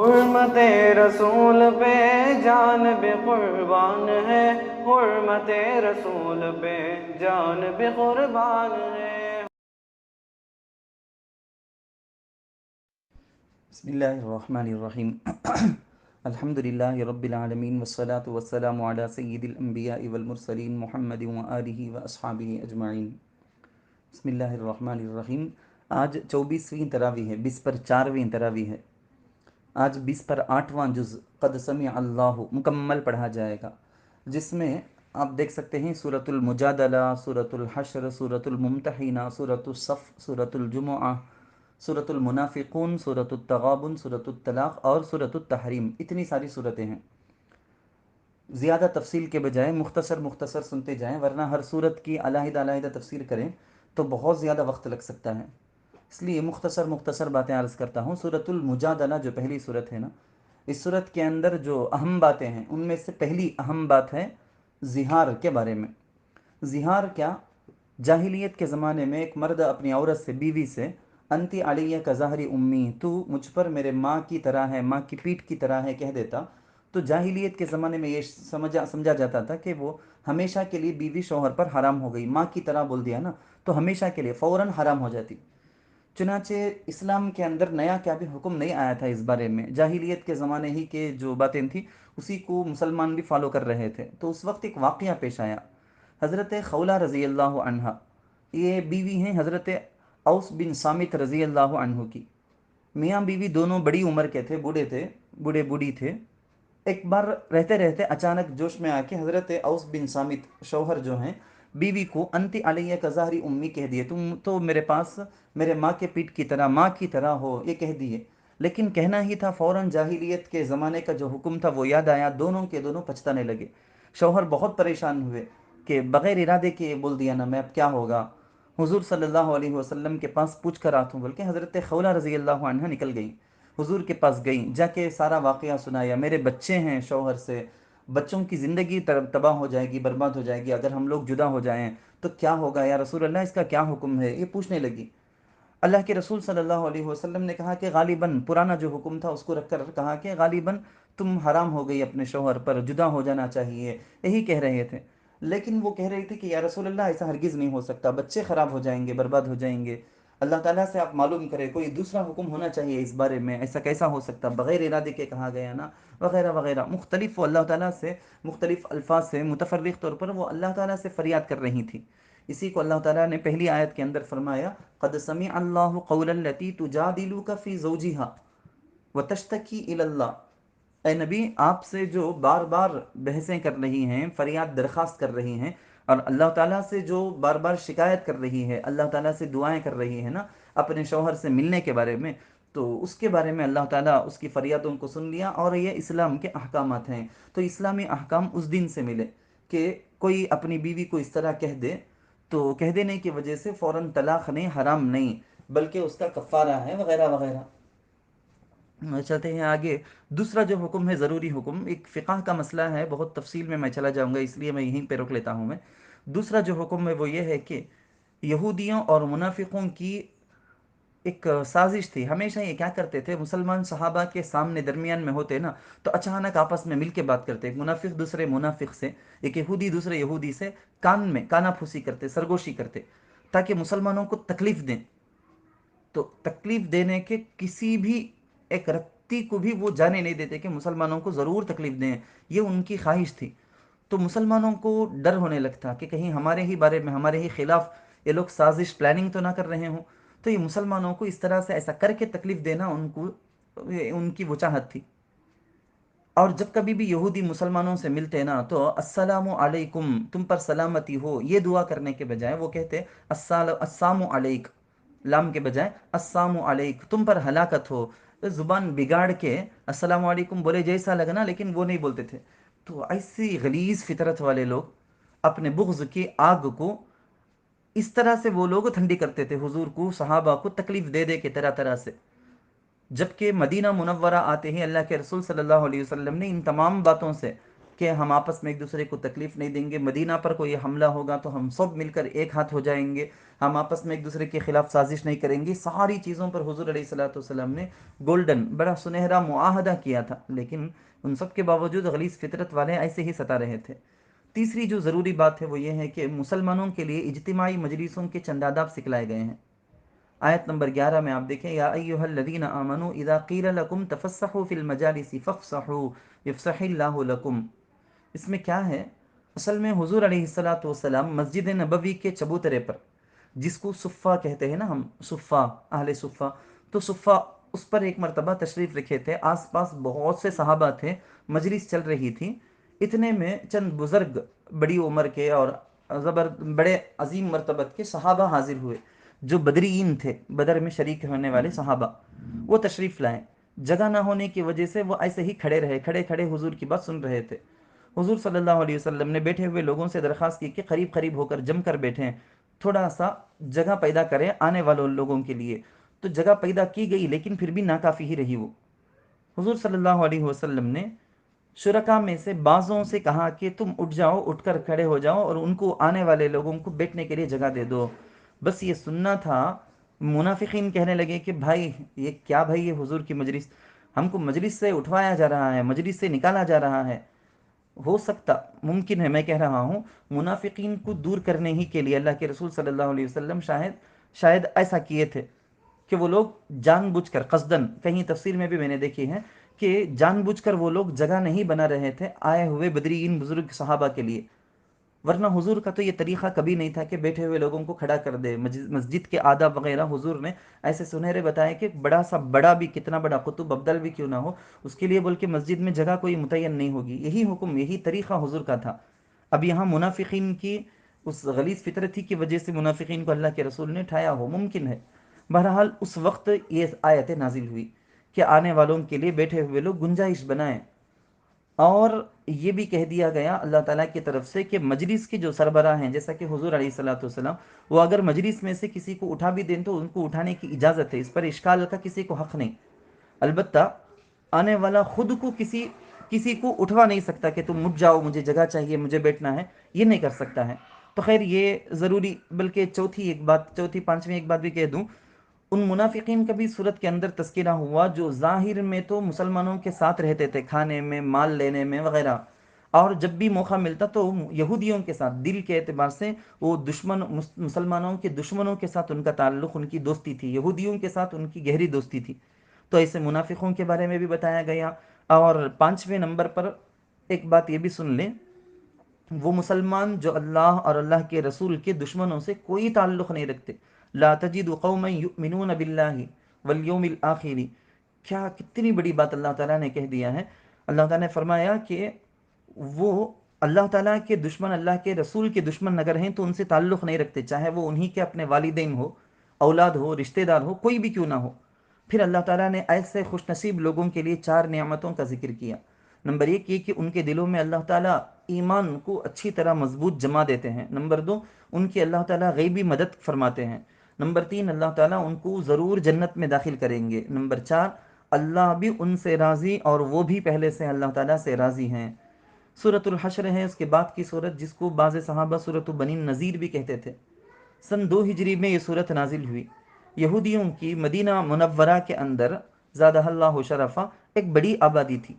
حرمت رسول پہ جان بھی قربان ہے، حرمت رسول پہ جان بھی قربان ہے۔ بسم اللہ الرحمن الرحیم الحمد للہ رب العالمین والصلاة والسلام علی سید الانبیاء والمرسلین محمد وآلہ واصحابہ اجمعین۔ بسم اللہ الرحمن الرحیم۔ آج 24ویں تراویح ہے، 20 پر 4ویں تراویح ہے۔ آج 20 پر 8واں جز قد سمع اللہ مکمل پڑھا جائے گا، جس میں آپ دیکھ سکتے ہیں سورۃ المجادلہ، سورۃ الحشر، سورۃ الممتحنہ، سورۃ الصف، سورۃ الجمعہ، سورۃ المنافقون، سورۃ التغابن، سورۃ الطلاق اور سورۃ التحریم، اتنی ساری صورتیں ہیں۔ زیادہ تفصیل کے بجائے مختصر سنتے جائیں، ورنہ ہر صورت کی علیحدہ علیحدہ تفسیر کریں تو بہت زیادہ وقت لگ سکتا ہے، اس لیے مختصر باتیں عرض کرتا ہوں۔ سورۃ المجادلہ جو پہلی صورت ہے نا، اس صورت کے اندر جو اہم باتیں ہیں ان میں سے پہلی اہم بات ہے زہار کے بارے میں۔ زہار کیا؟ جاہلیت کے زمانے میں ایک مرد اپنی عورت سے، بیوی سے، انتی علیہ کا ظہری امی، تو مجھ پر میرے ماں کی طرح ہے، ماں کی پیٹھ کی طرح ہے کہہ دیتا، تو جاہلیت کے زمانے میں یہ سمجھا جاتا تھا کہ وہ ہمیشہ کے لیے بیوی شوہر پر حرام ہو گئی۔ ماں کی طرح بول دیا نا تو ہمیشہ کے لیے فوراً حرام ہو جاتی۔ چنانچہ اسلام کے اندر نیا کیا بھی حکم نہیں آیا تھا اس بارے میں، جاہلیت کے زمانے ہی کے جو باتیں تھیں اسی کو مسلمان بھی فالو کر رہے تھے۔ تو اس وقت ایک واقعہ پیش آیا، حضرت خولہ رضی اللہ عنہ، یہ بیوی ہیں حضرت اوس بن صامت رضی اللہ عنہ کی۔ میاں بیوی دونوں بڑی عمر کے تھے، بوڑھے بوڑھی تھے۔ ایک بار رہتے رہتے اچانک جوش میں آ کے حضرت اوس بن صامت شوہر جو ہیں بیوی کو انتی علیہ کا ظہری امی کہہ دیے، تم تو میرے پاس میرے ماں کے پیٹ کی طرح، ماں کی طرح ہو، یہ کہہ دیے۔ لیکن کہنا ہی تھا، فوراً جاہلیت کے زمانے کا جو حکم تھا وہ یاد آیا، دونوں کے دونوں پچھتانے لگے۔ شوہر بہت پریشان ہوئے کہ بغیر ارادے کے بول دیا نا، میں اب کیا ہوگا؟ حضور صلی اللہ علیہ وسلم کے پاس پوچھ کر آتا ہوں، بلکہ حضرت خولہ رضی اللہ عنہ نکل گئیں، حضور کے پاس گئیں، جا کے سارا واقعہ سنایا، میرے بچے ہیں شوہر سے، بچوں کی زندگی تباہ ہو جائے گی، برباد ہو جائے گی اگر ہم لوگ جدا ہو جائیں تو کیا ہوگا یا رسول اللہ، اس کا کیا حکم ہے؟ یہ پوچھنے لگی۔ اللہ کے رسول صلی اللہ علیہ وسلم نے کہا کہ غالباً پرانا جو حکم تھا اس کو رکھ کر کہا کہ غالباً تم حرام ہو گئی اپنے شوہر پر، جدا ہو جانا چاہیے، یہی کہہ رہے تھے۔ لیکن وہ کہہ رہی تھی کہ یا رسول اللہ ایسا ہرگز نہیں ہو سکتا، بچے خراب ہو جائیں گے، برباد ہو جائیں گے، اللہ تعالیٰ سے آپ معلوم کریں، کوئی دوسرا حکم ہونا چاہیے اس بارے میں، ایسا کیسا ہو سکتا، بغیر ارادے کے کہا گیا نا، وغیرہ وغیرہ مختلف، وہ اللہ تعالیٰ سے مختلف الفاظ سے متفرق طور پر وہ اللہ تعالیٰ سے فریاد کر رہی تھی۔ اسی کو اللہ تعالیٰ نے پہلی آیت کے اندر فرمایا، قد سمع اللہ قول التی تجادلک فی زوجہا وتشتکی الی اللہ۔ اے نبی، آپ سے جو بار بار بحثیں کر رہی ہیں، فریاد درخواست کر رہی ہیں، اور اللہ تعالیٰ سے جو بار بار شکایت کر رہی ہے، اللہ تعالیٰ سے دعائیں کر رہی ہے نا اپنے شوہر سے ملنے کے بارے میں، تو اس کے بارے میں اللہ تعالیٰ اس کی فریادوں کو سن لیا، اور یہ اسلام کے احکامات ہیں۔ تو اسلامی احکام اس دن سے ملے کہ کوئی اپنی بیوی کو اس طرح کہہ دے تو کہہ دینے کی وجہ سے فوراً طلاق نہیں، حرام نہیں، بلکہ اس کا کفارہ ہے، وغیرہ وغیرہ۔ چلتے ہیں آگے۔ دوسرا جو حکم ہے، ضروری حکم، ایک فقہ کا مسئلہ ہے، بہت تفصیل میں چلا جاؤں گا، اس لیے میں یہیں پہ روک لیتا ہوں۔ میں دوسرا جو حکم ہے وہ یہ ہے کہ یہودیوں اور منافقوں کی ایک سازش تھی، ہمیشہ یہ کیا کرتے تھے، مسلمان صحابہ کے سامنے درمیان میں ہوتے نا تو اچانک آپس میں مل کے بات کرتے، ایک منافق دوسرے منافق سے، ایک یہودی دوسرے یہودی سے کان میں کانا پھوسی کرتے، سرگوشی کرتے، تاکہ مسلمانوں کو تکلیف دیں۔ تو تکلیف دینے کے کسی بھی ایک رتی کو بھی وہ جانے نہیں دیتے کہ مسلمانوں کو ضرور تکلیف دیں، یہ ان کی خواہش تھی۔ تو مسلمانوں کو ڈر ہونے لگتا کہ کہیں ہمارے ہی بارے میں، ہمارے ہی خلاف یہ لوگ سازش پلاننگ تو نہ کر رہے ہوں، تو یہ مسلمانوں کو اس طرح سے ایسا کر کے تکلیف دینا ان کی وہ چاہت تھی۔ اور جب کبھی بھی یہودی مسلمانوں سے ملتے نا تو السلام علیکم، تم پر سلامتی ہو، یہ دعا کرنے کے بجائے وہ کہتے السلام علیک، لام کے بجائے السلام علیک، تم پر ہلاکت ہو۔ زبان بگاڑ کے السلام علیکم بولے جیسا لگنا، لیکن وہ نہیں بولتے تھے۔ تو ایسی غلیظ فطرت والے لوگ اپنے بغض کی آگ کو اس طرح سے وہ لوگ ٹھنڈی کرتے تھے، حضور کو، صحابہ کو تکلیف دے دے کے طرح طرح سے۔ جبکہ مدینہ منورہ آتے ہی اللہ کے رسول صلی اللہ علیہ وسلم نے ان تمام باتوں سے کہ ہم آپس میں ایک دوسرے کو تکلیف نہیں دیں گے، مدینہ پر کوئی حملہ ہوگا تو ہم سب مل کر ایک ہاتھ ہو جائیں گے، ہم آپس میں ایک دوسرے کے خلاف سازش نہیں کریں گے، ساری چیزوں پر حضور علیہ الصلوۃ والسلام نے گولڈن بڑا سنہرا معاہدہ کیا تھا، لیکن ان سب کے باوجود غلیظ فطرت والے ایسے ہی ستا رہے تھے۔ تیسری جو ضروری بات ہے وہ یہ ہے کہ مسلمانوں کے لیے اجتماعی مجلسوں کے چند آداب سکھلائے گئے ہیں۔ آیت نمبر 11 میں آپ دیکھیں، یا ایھا الذین آمنوا اذا قیل لکم تفسحوا فی المجالس فافسحوا یفسح اللہ لکم۔ اس میں کیا ہے؟ اصل میں حضور علیہ الصلوۃ والسلام مسجد نبوی کے چبوترے پر، جس کو صفہ کہتے ہیں نا ہم، صفہ، اہل صفہ، تو صفہ اس پر ایک مرتبہ تشریف رکھے تھے، آس پاس بہت سے صحابہ تھے، مجلس چل رہی تھی، اتنے میں چند بزرگ بڑی عمر کے اور بڑے عظیم مرتبت کے صحابہ حاضر ہوئے، جو بدرین تھے، بدر میں شریک ہونے والے صحابہ، وہ تشریف لائے۔ جگہ نہ ہونے کی وجہ سے وہ ایسے ہی کھڑے رہے، کھڑے کھڑے حضور کی بات سن رہے تھے۔ حضور صلی اللہ علیہ وسلم نے بیٹھے ہوئے لوگوں سے درخواست کی کہ قریب قریب ہو کر جم کر بیٹھیں، تھوڑا سا جگہ پیدا کریں آنے والوں لوگوں کے لیے۔ تو جگہ پیدا کی گئی، لیکن پھر بھی ناکافی ہی رہی وہ۔ حضور صلی اللہ علیہ وسلم نے شرکا میں سے بعضوں سے کہا کہ تم اٹھ جاؤ، اٹھ کر کھڑے ہو جاؤ اور ان کو، آنے والے لوگوں کو بیٹھنے کے لیے جگہ دے دو۔ بس یہ سننا تھا۔ منافقین کہنے لگے کہ بھائی یہ کیا، بھائی یہ حضور کی مجلس، ہم کو مجلس سے اٹھوایا جا رہا ہے، مجلس سے نکالا جا رہا ہے۔ ہو سکتا، ممکن ہے، میں کہہ رہا ہوں، منافقین کو دور کرنے ہی کے لیے اللہ کے رسول صلی اللہ علیہ وسلم شاید ایسا کیے تھے کہ وہ لوگ جان بوجھ کر، قصدن، کہیں تفسیر میں بھی میں نے دیکھی ہے کہ جان بوجھ کر وہ لوگ جگہ نہیں بنا رہے تھے آئے ہوئے بدرین بزرگ صحابہ کے لیے، ورنہ حضور کا تو یہ طریقہ کبھی نہیں تھا کہ بیٹھے ہوئے لوگوں کو کھڑا کر دے۔ مسجد کے آداب وغیرہ حضور نے ایسے سنہرے بتائے کہ بڑا سا بڑا بھی، کتنا بڑا قطب ابدل بھی کیوں نہ ہو، اس کے لیے بلکہ مسجد میں جگہ کوئی متعین نہیں ہوگی، یہی حکم، یہی طریقہ حضور کا تھا۔ اب یہاں منافقین کی اس غلیظ فطرتی کی وجہ سے منافقین کو اللہ کے رسول نے ٹھایا ہو، ممکن ہے۔ بہرحال اس وقت یہ آیتیں نازل ہوئی کہ آنے والوں کے لیے بیٹھے ہوئے لوگ گنجائش بنائیں، اور یہ بھی کہہ دیا گیا اللہ تعالیٰ کی طرف سے کہ مجلس کے جو سربراہ ہیں، جیسا کہ حضور علیہ الصلوۃ والسلام، وہ اگر مجلس میں سے کسی کو اٹھا بھی دیں تو ان کو اٹھانے کی اجازت ہے، اس پر اشکال کا کسی کو حق نہیں۔ البتہ آنے والا خود کو کسی کو اٹھوا نہیں سکتا کہ تم اٹھ جاؤ، مجھے جگہ چاہیے، مجھے بیٹھنا ہے، یہ نہیں کر سکتا ہے۔ تو خیر یہ ضروری، بلکہ چوتھی پانچویں ایک بات بھی کہہ دوں، ان منافقین کا بھی صورت کے اندر تذکرہ ہوا جو ظاہر میں تو مسلمانوں کے ساتھ رہتے تھے، کھانے میں، مال لینے میں وغیرہ، اور جب بھی موقع ملتا تو یہودیوں کے ساتھ دل کے اعتبار سے وہ مسلمانوں کے دشمنوں کے ساتھ ان کا تعلق، ان کی دوستی تھی، یہودیوں کے ساتھ ان کی گہری دوستی تھی۔ تو ایسے منافقوں کے بارے میں بھی بتایا گیا۔ اور پانچویں نمبر پر ایک بات یہ بھی سن لیں، وہ مسلمان جو اللہ اور اللہ کے رسول کے دشمنوں سے کوئی تعلق نہیں رکھتے، لا تجد قوما یؤمنون باللہ والیوم الآخر، کیا کتنی بڑی بات اللہ تعالیٰ نے کہہ دیا ہے۔ اللہ تعالیٰ نے فرمایا کہ وہ اللہ تعالیٰ کے دشمن، اللہ کے رسول کے دشمن اگر ہیں تو ان سے تعلق نہیں رکھتے، چاہے وہ انہی کے اپنے والدین ہو، اولاد ہو، رشتہ دار ہو، کوئی بھی کیوں نہ ہو۔ پھر اللہ تعالیٰ نے ایسے خوش نصیب لوگوں کے لیے 4 نعمتوں کا ذکر کیا۔ نمبر 1 یہ کہ ان کے دلوں میں اللہ تعالیٰ ایمان کو اچھی طرح مضبوط جما دیتے ہیں۔ نمبر 2 ان کی اللہ تعالیٰ غیبی مدد فرماتے ہیں۔ نمبر 3 اللہ تعالیٰ ان کو ضرور جنت میں داخل کریں گے۔ نمبر 4 اللہ بھی ان سے راضی اور وہ بھی پہلے سے اللہ تعالیٰ سے راضی ہیں۔ سورۃ الحشر ہے اس کے بعد کی سورت، جس کو بعض صحابہ سورۃ بنی نذیر بھی کہتے تھے۔ سن 2 ہجری میں یہ سورت نازل ہوئی۔ یہودیوں کی مدینہ منورہ کے اندر زادہ اللہ شرفا ایک بڑی آبادی تھی۔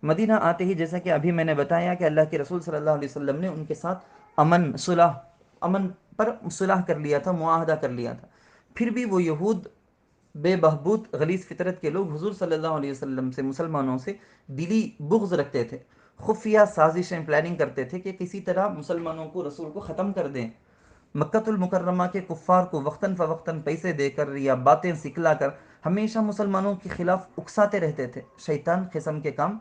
مدینہ آتے ہی، جیسا کہ ابھی میں نے بتایا کہ اللہ کے رسول صلی اللہ علیہ وسلم نے ان کے ساتھ امن پر صلح کر لیا تھا، معاہدہ کر لیا تھا۔ پھر بھی وہ یہود، بے بہبود غلیظ فطرت کے لوگ، حضور صلی اللہ علیہ وسلم سے، مسلمانوں سے دلی بغض رکھتے تھے، خفیہ سازشیں پلاننگ کرتے تھے کہ کسی طرح مسلمانوں کو، رسول کو ختم کر دیں۔ مکۃ المکرمہ کے کفار کو وقتاً فوقتاً پیسے دے کر یا باتیں سکھلا کر ہمیشہ مسلمانوں کے خلاف اکساتے رہتے تھے۔ شیطان قسم کے کام،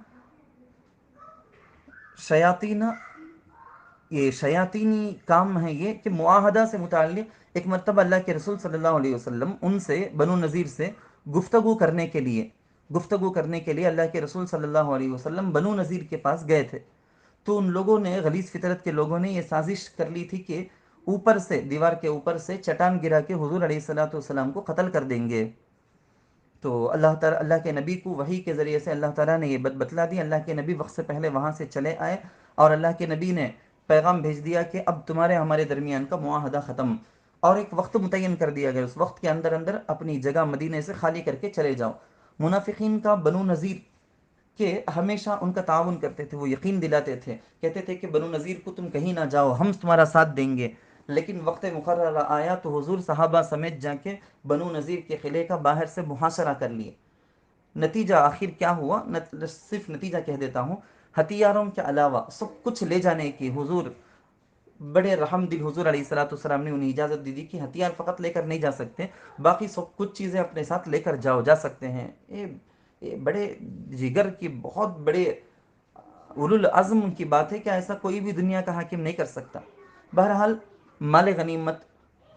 شیاطینی کام ہے یہ کہ معاہدہ سے متعلق ایک مرتبہ اللہ کے رسول صلی اللہ علیہ وسلم ان سے، بنو نذیر سے گفتگو کرنے کے لیے اللہ کے رسول صلی اللہ علیہ وسلم بنو نذیر کے پاس گئے تھے۔ تو ان لوگوں نے، غلیظ فطرت کے لوگوں نے یہ سازش کر لی تھی کہ اوپر سے، دیوار کے اوپر سے چٹان گرا کے حضور علیہ الصلوۃ والسلام کو قتل کر دیں گے۔ تو اللہ تعالیٰ اللہ کے نبی کو وحی کے ذریعے سے اللہ تعالیٰ نے یہ بتلا دی. اللہ کے نبی وقت سے پہلے وہاں سے چلے آئے اور اللہ کے نبی نے پیغام بھیج دیا کہ اب تمہارے ہمارے درمیان کا معاہدہ ختم، اور ایک وقت متعین کر دیا گیا، اس وقت کے اندر اندر اپنی جگہ مدینے سے خالی کر کے چلے جاؤ. منافقین کا بنو نذیر کہ ہمیشہ ان کا تعاون کرتے تھے، وہ یقین دلاتے تھے، کہتے تھے کہ بنو نذیر کو تم کہیں نہ جاؤ، ہم تمہارا ساتھ دیں گے. لیکن وقت مقررہ آیا تو حضور صحابہ سمیت جا کے بنو نذیر کے قلعے کا باہر سے محاصرہ کر لیے. نتیجہ آخر کیا ہوا، صرف نتیجہ کہہ دیتا ہوں. ہتھیاروں کے علاوہ سب کچھ لے جانے کی حضور بڑے رحم دل حضور علیہ الصلوۃ والسلام نے انہیں اجازت دی کہ ہتھیار فقط لے کر نہیں جا سکتے، باقی سب کچھ چیزیں اپنے ساتھ لے کر جا سکتے ہیں. یہ بڑے جگر کی بہت بڑے اولو العزم کی بات ہے کہ ایسا کوئی بھی دنیا کا حاکم نہیں کر سکتا. بہرحال مال غنیمت،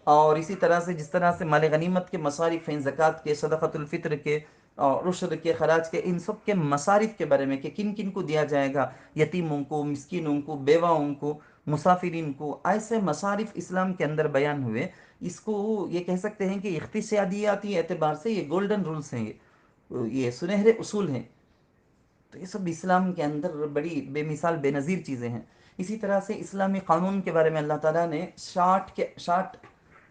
اور اسی طرح سے جس طرح سے مال غنیمت کے مصارف ہیں، زکوٰۃ کے، صدقۃ الفطر کے اور عشر کے، خراج کے، ان سب کے مصارف کے بارے میں کہ کن کن کو دیا جائے گا، یتیموں کو، مسکینوں کو، بیواؤں کو، مسافرین کو، ایسے مصارف اسلام کے اندر بیان ہوئے. اس کو یہ کہہ سکتے ہیں کہ اقتصادیاتی اعتبار سے یہ گولڈن رولز ہیں، یہ سنہرے اصول ہیں. تو یہ سب اسلام کے اندر بڑی بے مثال بے نظیر چیزیں ہیں. اسی طرح سے اسلامی قانون کے بارے میں اللہ تعالیٰ نے شارٹ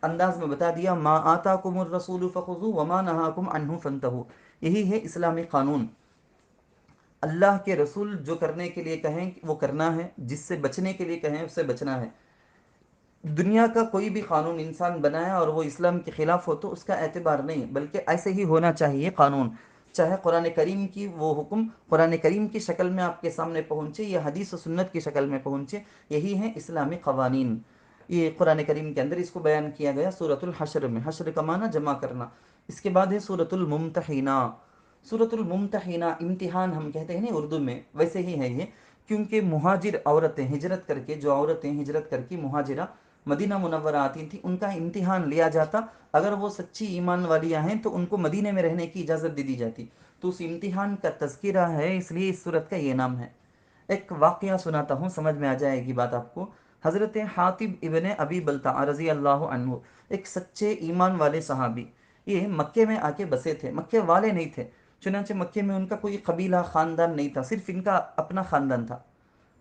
انداز میں بتا دیا، ما آتاکم الرسول فخذوہ وما نہاکم عنہ فانتہوا. یہی ہے اسلامی قانون. اللہ کے رسول جو کرنے کے لیے کہیں وہ کرنا ہے، جس سے بچنے کے لیے کہیں اس سے بچنا ہے. دنیا کا کوئی بھی قانون انسان بنایا اور وہ اسلام کے خلاف ہو تو اس کا اعتبار نہیں، بلکہ ایسے ہی ہونا چاہیے قانون. چاہے قرآن کریم کی وہ حکم قرآن کریم کی شکل میں آپ کے سامنے پہنچے یا حدیث و سنت کی شکل میں پہنچے، یہی ہیں اسلامی قوانین. یہ قرآن کریم کے اندر اس کو بیان کیا گیا سورۃ الحشر میں. حشر کا معنی جمع کرنا. اس کے بعد ہے سورۃ الممتحنہ. سورۃ الممتحنہ امتحان ہم کہتے ہیں نا اردو میں، ویسے ہی ہے یہ، کیونکہ مہاجر عورتیں ہجرت کر کے، جو عورتیں ہجرت کر کے مہاجرہ مدینہ منورہ آتی تھیں، ان کا امتحان لیا جاتا. اگر وہ سچی ایمان والیاں ہیں تو ان کو مدینے میں رہنے کی اجازت دے دی جاتی. تو اس امتحان کا تذکرہ ہے، اس لیے اس صورت کا یہ نام ہے. ایک واقعہ سناتا ہوں، سمجھ میں آ جائے گی بات آپ کو. حضرت حاطب ابن ابی بلتع رضی اللہ عنہ ایک سچے ایمان والے صحابی، یہ مکے میں آ کے بسے تھے. مکے والے نہیں تھے، چنانچہ مکے میں ان کا کوئی قبیلہ خاندان نہیں تھا، صرف ان کا اپنا خاندان تھا.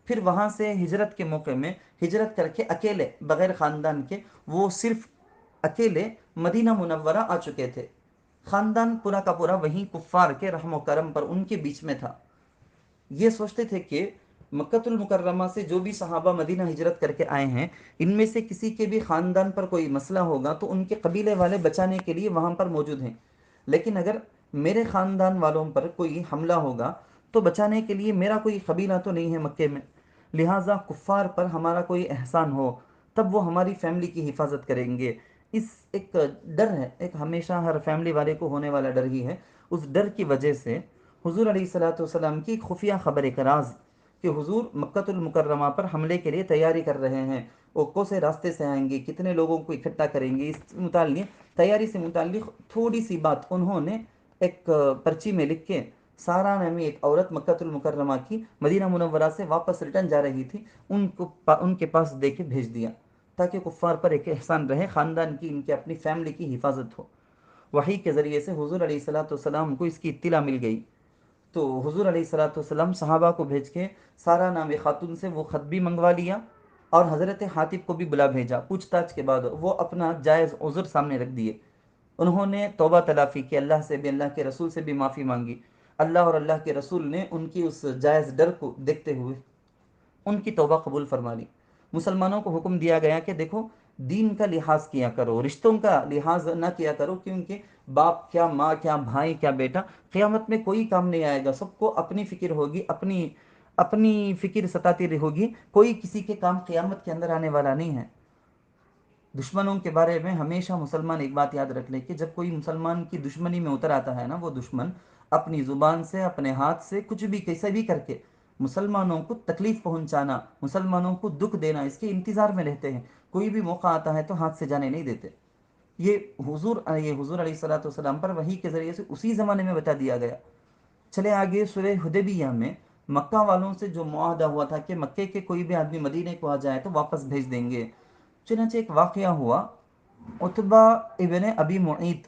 پھر وہاں سے ہجرت کے موقع میں ہجرت کر کے اکیلے بغیر خاندان کے، وہ صرف اکیلے مدینہ منورہ آ چکے تھے. خاندان پورا کا پورا وہیں کفار کے رحم و کرم پر ان کے بیچ میں تھا. یہ سوچتے تھے کہ مکۃ المکرمہ سے جو بھی صحابہ مدینہ ہجرت کر کے آئے ہیں، ان میں سے کسی کے بھی خاندان پر کوئی مسئلہ ہوگا تو ان کے قبیلے والے بچانے کے لیے وہاں پر موجود ہیں. لیکن اگر میرے خاندان والوں پر کوئی حملہ ہوگا تو بچانے کے لیے میرا کوئی قبیلہ تو نہیں ہے مکے میں، لہٰذا کفار پر ہمارا کوئی احسان ہو تب وہ ہماری فیملی کی حفاظت کریں گے. اس ایک ڈر ہے، ایک ہمیشہ ہر فیملی والے کو ہونے والا ڈر ہی ہے. اس ڈر کی وجہ سے حضور علیہ الصلوۃ والسلام کی خفیہ خبر راز کہ حضور مکۃ المکرمہ پر حملے کے لیے تیاری کر رہے ہیں، وہ کون سے راستے سے آئیں گے، کتنے لوگوں کو اکٹھا کریں گے، اس متعلق تیاری سے متعلق تھوڑی سی بات انہوں نے ایک پرچی میں لکھ کے، سارا نامی ایک عورت مکۃ المکرمہ کی مدینہ منورہ سے واپس ریٹرن جا رہی تھی، ان کے پاس دے کے بھیج دیا تاکہ کفار پر ایک احسان رہے، خاندان کی، ان کے اپنی فیملی کی حفاظت ہو. وحی کے ذریعے سے حضور علیہ الصلوۃ والسلام کو اس کی اطلاع مل گئی. تو حضور علیہ الصلوۃ والسلام صحابہ کو بھیج کے سارا نام خاتون سے وہ خط بھی منگوا لیا اور حضرت حاطب کو بھی بلا بھیجا. پوچھ تاچھ کے بعد وہ اپنا جائز عذر سامنے رکھ دیے. انہوں نے توبہ تلافی کی، اللہ سے بھی، اللہ کے رسول سے بھی معافی مانگی. اللہ اور اللہ کے رسول نے ان کی اس جائز ڈر کو دیکھتے ہوئے ان کی توبہ قبول فرما لی. مسلمانوں کو حکم دیا گیا کہ دیکھو، دین کا لحاظ کیا کرو، رشتوں کا لحاظ نہ کیا کرو، کیونکہ باپ کیا، ماں کیا، بھائی کیا، بیٹا قیامت میں کوئی کام نہیں آئے گا. سب کو اپنی فکر ہوگی، اپنی اپنی فکر ستاتی رہے گی، کوئی کسی کے کام قیامت کے اندر آنے والا نہیں ہے. دشمنوں کے بارے میں ہمیشہ مسلمان ایک بات یاد رکھ لے کہ جب کوئی مسلمان کی دشمنی میں اتر آتا ہے نا، وہ دشمن اپنی زبان سے، اپنے ہاتھ سے، کچھ بھی کیسے بھی کر کے مسلمانوں کو تکلیف پہنچانا، مسلمانوں کو دکھ دینا، اس کے انتظار میں رہتے ہیں. کوئی بھی موقع آتا ہے تو ہاتھ سے جانے نہیں دیتے. یہ حضور علیہ الصلوۃ والسلام پر وحی کے ذریعے سے اسی زمانے میں بتا دیا گیا. چلے آگے سورہ حدیبیہ میں مکہ والوں سے جو معاہدہ ہوا تھا کہ مکے کے کوئی بھی آدمی مدینے کو آ جائے تو واپس بھیج دیں گے. چنانچہ ایک واقعہ ہوا، عتبہ ابن ابی معیط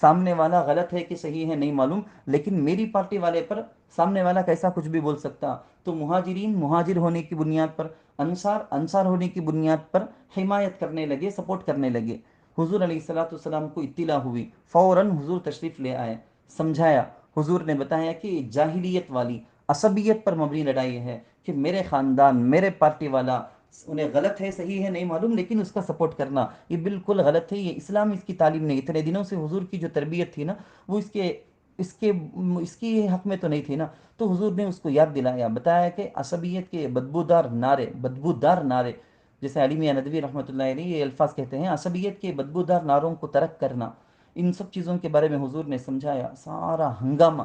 سامنے والا غلط ہے کہ صحیح ہے نہیں معلوم، لیکن میری پارٹی والے پر سامنے والا کیسا کچھ بھی بول سکتا۔ تو مہاجرین مہاجر ہونے کی بنیاد پر، انصار انصار ہونے کی بنیاد پر حمایت کرنے لگے، سپورٹ کرنے لگے۔ حضور علیہ الصلوۃ والسلام کو اطلاع ہوئی، فوراً حضور تشریف لے آئے، سمجھایا۔ حضور نے بتایا کہ یہ جاہلیت والی عصبیت پر مبنی لڑائی ہے، کہ میرے خاندان، میرے پارٹی والا، انہیں غلط ہے صحیح ہے نہیں معلوم لیکن اس کا سپورٹ کرنا یہ بالکل غلط ہے، یہ اسلام اس کی تعلیم نہیں۔ اتنے دنوں سے حضور کی جو تربیت تھی نا، وہ اس کے اس کی حق میں تو نہیں تھی نا۔ تو حضور نے اس کو یاد دلایا، بتایا کہ عصبیت کے بدبودار نعرے، جیسے علی میاں ندوی رحمۃ اللہ علیہ یہ الفاظ کہتے ہیں، عصبیت کے بدبودار نعروں کو ترک کرنا، ان سب چیزوں کے بارے میں حضور نے سمجھایا۔ سارا ہنگامہ،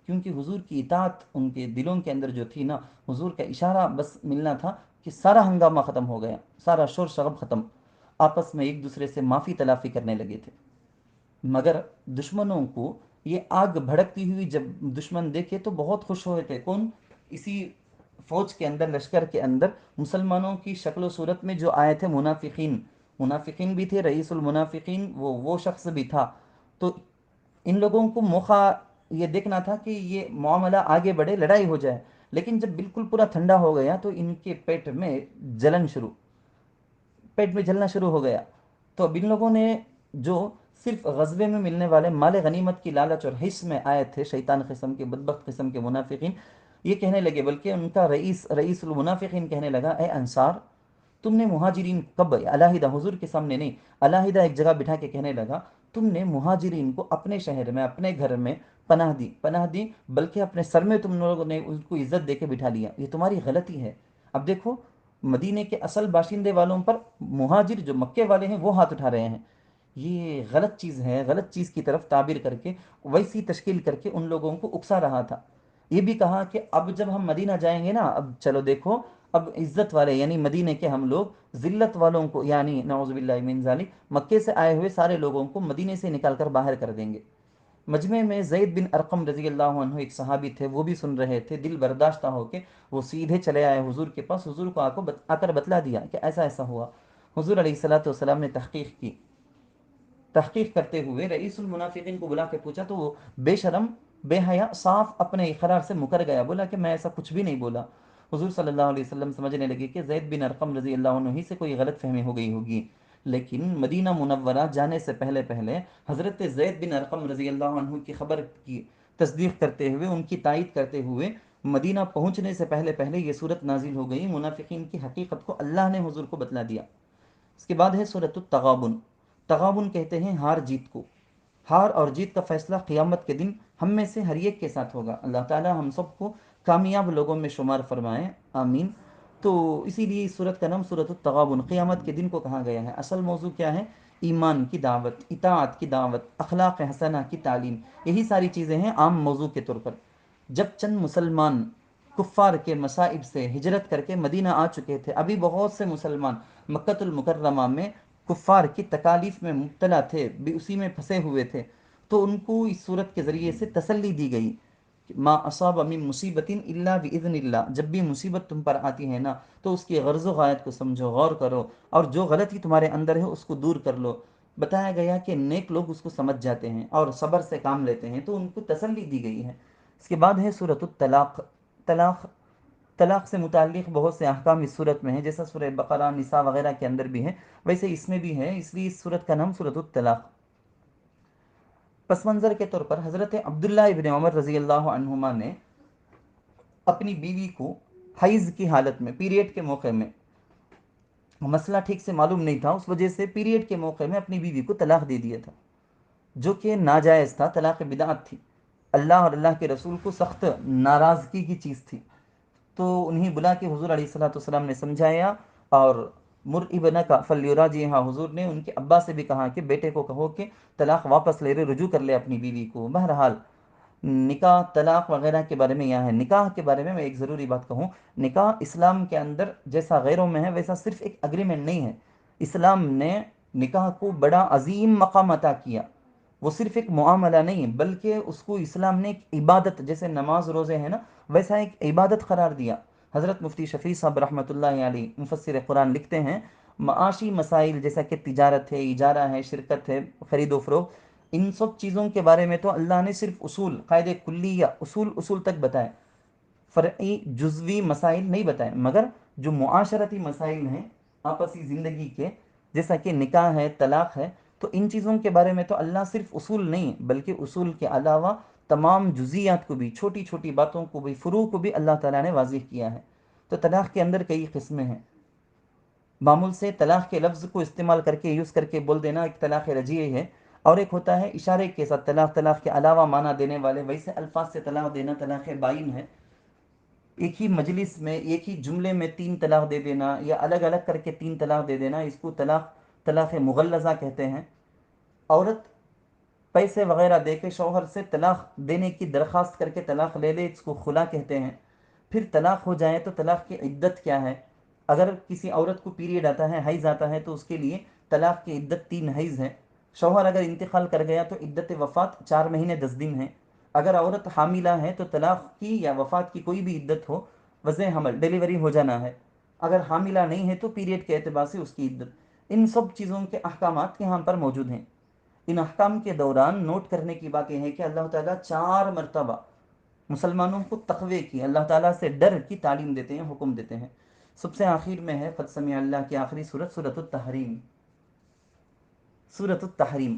کیونکہ حضور کی اطاعت ان کے دلوں کے اندر جو تھی نا، حضور کا اشارہ بس ملنا تھا کہ سارا ہنگامہ ختم ہو گیا، سارا شور شغب ختم، آپس میں ایک دوسرے سے معافی تلافی کرنے لگے تھے۔ مگر دشمنوں کو یہ آگ بھڑکتی ہوئی جب دشمن دیکھے تو بہت خوش ہوئے تھے۔ کون؟ اسی فوج کے اندر، لشکر کے اندر مسلمانوں کی شکل و صورت میں جو آئے تھے منافقین بھی تھے، رئیس المنافقین وہ شخص بھی تھا۔ تو ان لوگوں کو موقع یہ دیکھنا تھا کہ یہ معاملہ آگے بڑھے، لڑائی ہو جائے، لیکن جب بالکل پورا ٹھنڈا ہو گیا تو ان کے پیٹ میں جلنا شروع ہو گیا۔ تو اب ان لوگوں نے جو صرف غزبے میں ملنے والے مال غنیمت کی لالچ اور حس میں آئے تھے، شیطان قسم کے بدبخت قسم کے منافقین، یہ کہنے لگے، بلکہ ان کا رئیس المنافقین کہنے لگا، اے انصار، تم نے مہاجرین کب علیحدہ، حضور کے سامنے نہیں، علیحدہ ایک جگہ بٹھا کے کہنے لگا، تم نے مہاجرین کو اپنے شہر میں، اپنے گھر میں پناہ دی، بلکہ اپنے سر میں تم لوگوں نے ان کو عزت دے کے بٹھا لیا، یہ تمہاری غلطی ہے۔ اب دیکھو، مدینے کے اصل باشندے والوں پر مہاجر جو مکے والے ہیں وہ ہاتھ اٹھا رہے ہیں، یہ غلط چیز ہے، غلط چیز کی طرف تعبیر کر کے ویسی تشکیل کر کے ان لوگوں کو اکسا رہا تھا۔ یہ بھی کہا کہ اب جب ہم مدینہ جائیں گے نا، اب چلو دیکھو، اب عزت والے یعنی مدینے کے ہم لوگ ذلت والوں کو، یعنی نعوذ باللہ من ذالک، مکے سے آئے ہوئے سارے لوگوں کو مدینے سے نکال کر باہر کر دیں گے۔ مجمع میں زید بن ارقم رضی اللہ عنہ ایک صحابی تھے، وہ بھی سن رہے تھے، دل برداشتہ ہو کے وہ سیدھے چلے آئے حضور کے پاس، حضور کو آ کر بتلا دیا کہ ایسا ایسا ہوا۔ حضور علیہ الصلوۃ والسلام نے تحقیق کی، تحقیق کرتے ہوئے رئیس المنافقین کو بلا کے پوچھا تو وہ بے شرم بے حیا صاف اپنے اقرار سے مکر گیا، بولا کہ میں ایسا کچھ بھی نہیں بولا۔ حضور صلی اللہ علیہ وسلم سمجھنے لگے کہ زید بن ارقم رضی اللہ عنہ ہی سے کوئی غلط فہمی ہو گئی ہوگی، لیکن مدینہ منورہ جانے سے پہلے حضرت زید بن ارقم رضی اللہ عنہ کی خبر کی تصدیق کرتے ہوئے، ان کی تائید کرتے ہوئے، مدینہ پہنچنے سے پہلے یہ صورت نازل ہو گئی، منافقین کی حقیقت کو اللہ نے حضور کو بتلا دیا۔ اس کے بعد ہے سورۃ التغابن۔ تغابن کہتے ہیں ہار جیت کو، ہار اور جیت کا فیصلہ قیامت کے دن ہم میں سے ہر ایک کے ساتھ ہوگا۔ اللہ تعالی ہم سب کو کامیاب لوگوں میں شمار فرمائے، آمین۔ تو اسی لیے اس صورت کا نام سورۃ التغابن، قیامت کے دن کو کہا گیا ہے۔ اصل موضوع کیا ہے؟ ایمان کی دعوت، اطاعت کی دعوت، اخلاق حسنہ کی تعلیم، یہی ساری چیزیں ہیں عام موضوع کے طور پر۔ جب چند مسلمان کفار کے مصائب سے ہجرت کر کے مدینہ آ چکے تھے، ابھی بہت سے مسلمان مکۃ المکرمہ میں کفار کی تکالیف میں مبتلا تھے، بھی اسی میں پھنسے ہوئے تھے، تو ان کو اس صورت کے ذریعے سے تسلی دی گئی کہ ما اصاب من مصیبت الا باذن اللہ، جب بھی مصیبت تم پر آتی ہے نا تو اس کی غرض و غایت کو سمجھو، غور کرو، اور جو غلطی تمہارے اندر ہے اس کو دور کر لو۔ بتایا گیا کہ نیک لوگ اس کو سمجھ جاتے ہیں اور صبر سے کام لیتے ہیں، تو ان کو تسلی دی گئی ہے۔ اس کے بعد ہے سورۃ الطلاق۔ طلاق سے متعلق بہت سے احکام اس صورت میں ہیں، جیسا سورہ بقرہ، نساء وغیرہ کے اندر بھی ہے، ویسے اس میں بھی ہے، اس لیے اس صورت کا نام سورۃ الطلاق۔ پس منظر کے طور پر حضرت عبداللہ ابن عمر رضی اللہ عنہما نے اپنی بیوی کو حیض کی حالت میں، پیریڈ کے موقع میں، مسئلہ ٹھیک سے معلوم نہیں تھا، اس وجہ سے پیریڈ کے موقع میں اپنی بیوی کو طلاق دے دیا تھا، جو کہ ناجائز تھا، طلاق بدعت تھی، اللہ اور اللہ کے رسول کو سخت ناراضگی کی چیز تھی۔ تو انہیں بلا کے حضور علیہ الصلوۃ والسلام نے سمجھایا، اور مر ابنک فلیراجعھا، حضور نے ان کے ابا سے بھی کہا کہ بیٹے کو کہو کہ طلاق واپس لے رہے، رجوع کر لے اپنی بیوی کو۔ بہرحال نکاح، طلاق وغیرہ کے بارے میں یہاں ہے۔ نکاح کے بارے میں ایک ضروری بات کہوں، نکاح اسلام کے اندر جیسا غیروں میں ہے ویسا صرف ایک اگریمنٹ نہیں ہے، اسلام نے نکاح کو بڑا عظیم مقام عطا کیا، وہ صرف ایک معاملہ نہیں بلکہ اس کو اسلام نے ایک عبادت، جیسے نماز روزے ہیں نا ویسا ایک عبادت قرار دیا۔ حضرت مفتی شفیع صاحب رحمۃ اللہ علیہ مفسر قرآن لکھتے ہیں، معاشی مسائل جیسا کہ تجارت ہے، اجارہ ہے، شرکت ہے، خرید و فروخت، ان سب چیزوں کے بارے میں تو اللہ نے صرف اصول، قاعدے کلی یا اصول تک بتائے، فرعی جزوی مسائل نہیں بتائے، مگر جو معاشرتی مسائل ہیں آپسی زندگی کے، جیسا کہ نکاح ہے، طلاق ہے، تو ان چیزوں کے بارے میں تو اللہ صرف اصول نہیں بلکہ اصول کے علاوہ تمام جزیات کو بھی، چھوٹی چھوٹی باتوں کو بھی، فروع کو بھی اللہ تعالیٰ نے واضح کیا ہے۔ تو طلاق کے اندر کئی قسمیں ہیں۔ معمول سے طلاق کے لفظ کو استعمال کر کے، یوز کر کے بول دینا ایک طلاق رجعی ہے، اور ایک ہوتا ہے اشارے کے ساتھ طلاق کے علاوہ معنی دینے والے ویسے الفاظ سے طلاق دینا، طلاق بائن ہے۔ ایک ہی مجلس میں، ایک ہی جملے میں 3 طلاق دے دینا یا الگ الگ کر کے 3 طلاق دے دینا، اس کو طلاق مغلظہ کہتے ہیں۔ عورت پیسے وغیرہ دے کے شوہر سے طلاق دینے کی درخواست کر کے طلاق لے لے، اس کو خلا کہتے ہیں۔ پھر طلاق ہو جائے تو طلاق کی عدت کیا ہے؟ اگر کسی عورت کو پیریڈ آتا ہے، حیض آتا ہے، تو اس کے لیے طلاق کی عدت 3 حیض ہے۔ شوہر اگر انتقال کر گیا تو عدت وفات 4 مہینے 10 دن ہے۔ اگر عورت حاملہ ہے تو طلاق کی یا وفات کی کوئی بھی عدت ہو، وضع حمل ڈیلیوری ہو جانا ہے۔ اگر حاملہ نہیں ہے تو پیریڈ کے اعتبار سے اس کی عدت۔ ان سب چیزوں کے احکامات یہاں پر موجود ہیں۔ ان احکام کے دوران نوٹ کرنے کی بات یہ ہے کہ اللہ تعالیٰ 4 مرتبہ مسلمانوں کو تقوی کی، اللہ تعالیٰ سے ڈر کی تعلیم دیتے ہیں، حکم دیتے ہیں۔ سب سے آخر میں ہے قد سمع اللہ کی آخری سورت، سورۃ التحریم۔ سورۃ التحریم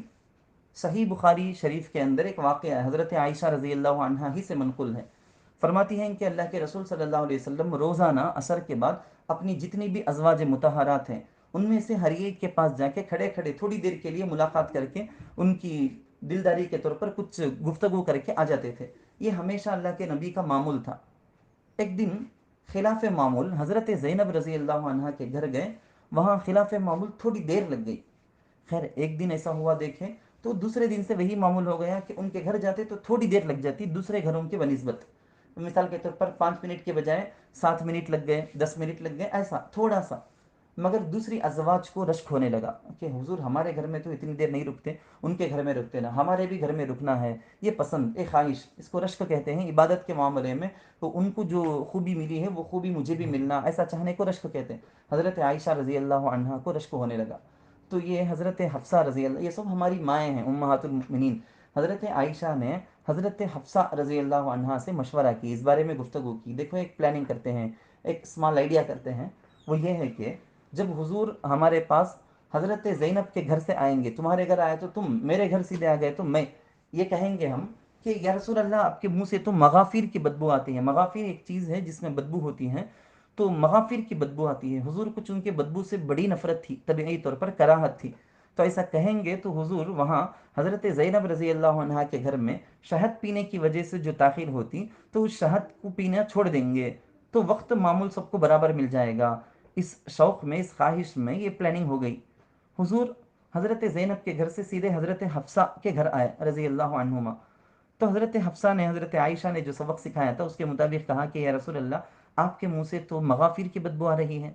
صحیح بخاری شریف کے اندر ایک واقعہ ہے، حضرت عائشہ رضی اللہ عنہا ہی سے منقول ہے۔ فرماتی ہیں کہ اللہ کے رسول صلی اللہ علیہ وسلم روزانہ عصر کے بعد اپنی جتنی بھی ازواج مطہرات ہیں ان میں سے ہر ایک کے پاس جا کے کھڑے کھڑے تھوڑی دیر کے لیے ملاقات کر کے ان کی دلداری کے طور پر کچھ گفتگو کر کے آ جاتے تھے۔ یہ ہمیشہ اللہ کے نبی کا معمول تھا۔ ایک دن خلاف معمول حضرت زینب رضی اللہ عنہا کے گھر گئے، وہاں خلاف معمول تھوڑی دیر لگ گئی۔ خیر ایک دن ایسا ہوا دیکھیں تو دوسرے دن سے وہی معمول ہو گیا کہ ان کے گھر جاتے تو تھوڑی دیر لگ جاتی دوسرے گھروں کے بنسبت۔ مثال کے طور پر 5 منٹ کے بجائے 7 منٹ لگ گئے، 10 منٹ لگ گئے، ایسا تھوڑا سا۔ مگر دوسری ازواج کو رشک ہونے لگا کہ حضور ہمارے گھر میں تو اتنی دیر نہیں رکتے، ان کے گھر میں رکتے نا، ہمارے بھی گھر میں رکنا ہے، یہ پسند، ایک خواہش، اس کو رشک کہتے ہیں عبادت کے معاملے میں۔ تو ان کو جو خوبی ملی ہے وہ خوبی مجھے بھی ملنا، ایسا چاہنے کو رشک کہتے ہیں۔ حضرت عائشہ رضی اللہ عنہا کو رشک ہونے لگا۔ تو یہ حضرت حفصہ رضی اللہ، یہ سب ہماری مائیں ہیں، امہات المؤمنین۔ حضرت عائشہ نے حضرت حفصہ رضی اللہ عنہا سے مشورہ کی، اس بارے میں گفتگو کی۔ دیکھو ایک پلاننگ کرتے ہیں، ایک اسمال آئیڈیا کرتے ہیں، وہ یہ ہے کہ جب حضور ہمارے پاس حضرت زینب کے گھر سے آئیں گے، تمہارے گھر آئے تو تم، میرے گھر سیدھے آ گئے تو میں، یہ کہیں گے ہم کہ یا رسول اللہ آپ کے منہ سے تو مغافیر کی بدبو آتی ہے۔ مغافیر ایک چیز ہے جس میں بدبو ہوتی ہے، تو مغافیر کی بدبو آتی ہے۔ حضور کو چونکہ بدبو سے بڑی نفرت تھی، طبعی طور پر کراہت تھی، تو ایسا کہیں گے تو حضور وہاں حضرت زینب رضی اللہ عنہا کے گھر میں شہد پینے کی وجہ سے جو تاخیر ہوتی تو اس شہد کو پینا چھوڑ دیں گے، تو وقت معمول سب کو برابر مل جائے گا۔ اس شوق میں، اس خواہش میں یہ پلاننگ ہو گئی۔ حضور حضرت زینب کے گھر سے سیدھے حضرت حفصہ کے گھر آئے رضی اللہ عنہما۔ تو حضرت حفصہ نے حضرت عائشہ نے جو سبق سکھایا تھا اس کے مطابق کہا کہ یا رسول اللہ آپ کے منہ سے تو مغافیر کی بدبو آ رہی ہے۔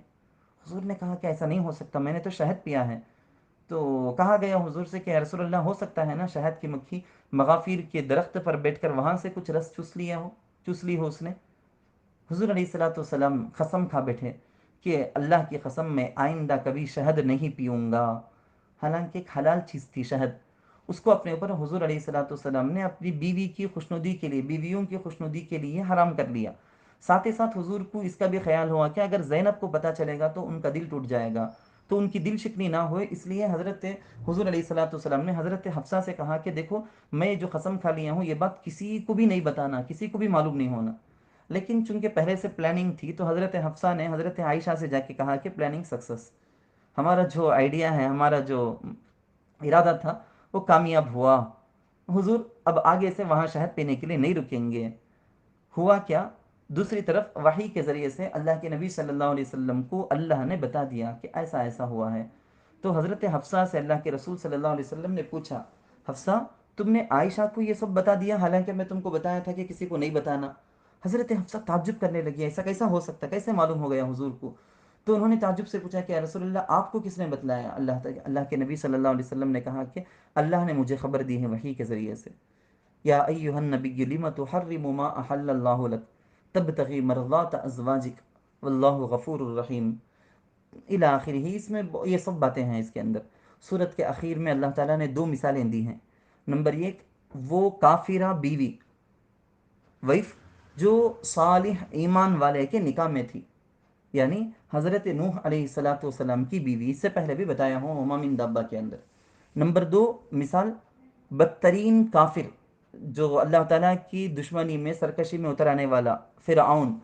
حضور نے کہا کہ ایسا نہیں ہو سکتا، میں نے تو شہد پیا ہے۔ تو کہا گیا حضور سے کہ یا رسول اللہ ہو سکتا ہے نا شہد کی مکھی مغافیر کے درخت پر بیٹھ کر وہاں سے کچھ رس چوس لی ہو اس نے۔ حضور علیہ الصلوۃ والسلام قسم کھا بیٹھے کہ اللہ کی قسم میں آئندہ کبھی شہد نہیں پیوں گا۔ حالانکہ ایک حلال چیز تھی شہد، اس کو اپنے اوپر حضور علیہ الصلوۃ والسلام نے اپنی بیوی کی خوشنودی کے لیے، بیویوں کی خوشنودی کے لیے حرام کر لیا۔ ساتھ ہی ساتھ حضور کو اس کا بھی خیال ہوا کہ اگر زینب کو پتہ چلے گا تو ان کا دل ٹوٹ جائے گا، تو ان کی دل شکنی نہ ہوئے، اس لیے حضرت حضور علیہ الصلوۃ والسلام نے حضرت حفصہ سے کہا کہ دیکھو میں جو قسم کھا لیا ہوں یہ بات کسی کو بھی نہیں بتانا، کسی کو بھی معلوم نہیں ہونا۔ لیکن چونکہ پہلے سے پلاننگ تھی تو حضرت حفصہ نے حضرت عائشہ سے جا کے کہا کہ پلاننگ سکسس، ہمارا جو آئیڈیا ہے، ہمارا جو ارادہ تھا وہ کامیاب ہوا۔ حضور اب آگے سے وہاں شہد پینے کے لیے نہیں رکیں گے۔ ہوا کیا، دوسری طرف وحی کے ذریعے سے اللہ کے نبی صلی اللہ علیہ وسلم کو اللہ نے بتا دیا کہ ایسا ایسا ہوا ہے۔ تو حضرت حفصہ سے اللہ کے رسول صلی اللہ علیہ وسلم نے پوچھا حفصہ تم نے عائشہ کو یہ سب بتا دیا حالانکہ میں تم کو بتایا تھا کہ کسی کو نہیں بتانا؟ حضرت حفصہ تعجب کرنے لگی، ایسا کیسا ہو سکتا، کیسے معلوم ہو گیا حضور کو؟ تو انہوں نے تعجب سے پوچھا کہ یا رسول اللہ آپ کو کس نے بتلایا؟ اللہ کے نبی صلی اللہ علیہ وسلم نے کہا کہ اللہ نے مجھے خبر دی ہے وحی کے ذریعے سے۔ یا ایھا النبی لم تحرم ما احل اللہ لک تبتغی مرضات ازواجک واللہ غفور الرحیم الی آخرہ۔ اس میں یہ سب باتیں ہیں اس کے اندر۔ سورت کے اخیر میں اللہ تعالیٰ نے 2 مثالیں دی ہیں۔ نمبر ایک، وہ کافرہ بیوی وائف جو صالح ایمان والے کے نکاح میں تھی، یعنی حضرت نوح علیہ السلام کی بیوی، اس سے پہلے بھی بتایا ہوں وما من دابہ کے اندر۔ نمبر دو مثال، بدترین کافر جو اللہ تعالیٰ کی دشمنی میں سرکشی میں اتر آنے والا فرعون،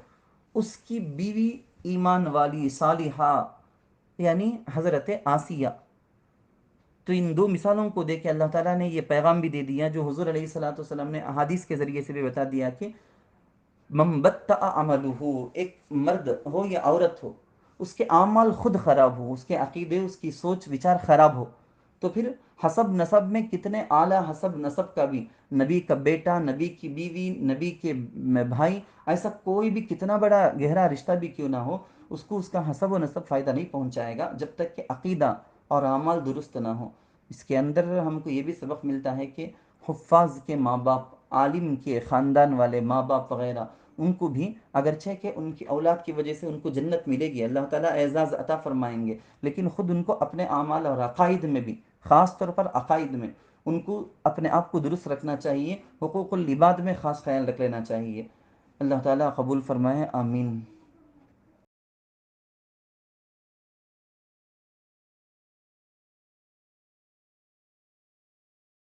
اس کی بیوی ایمان والی صالحہ، یعنی حضرت آسیہ۔ تو ان دو مثالوں کو دیکھ کے اللہ تعالیٰ نے یہ پیغام بھی دے دیا جو حضور علیہ السلام نے احادیث کے ذریعے سے بھی بتا دیا کہ من بطأ عملہ، ایک مرد ہو یا عورت ہو، اس کے اعمال خود خراب ہو، اس کے عقیدے، اس کی سوچ وچار خراب ہو، تو پھر حسب نسب میں کتنے اعلیٰ حسب نسب کا بھی، نبی کا بیٹا، نبی کی بیوی، نبی کے بھائی، ایسا کوئی بھی کتنا بڑا گہرا رشتہ بھی کیوں نہ ہو، اس کو اس کا حسب و نسب فائدہ نہیں پہنچائے گا جب تک کہ عقیدہ اور اعمال درست نہ ہو۔ اس کے اندر ہم کو یہ بھی سبق ملتا ہے کہ حفاظ کے ماں باپ، عالم کے خاندان والے ماں باپ وغیرہ، ان کو بھی اگرچہ کہ ان کی اولاد کی وجہ سے ان کو جنت ملے گی، اللہ تعالیٰ اعزاز عطا فرمائیں گے، لیکن خود ان کو اپنے اعمال اور عقائد میں بھی، خاص طور پر عقائد میں ان کو اپنے آپ کو درست رکھنا چاہیے، حقوق العباد میں خاص خیال رکھ لینا چاہیے۔ اللہ تعالیٰ قبول فرمائے، آمین۔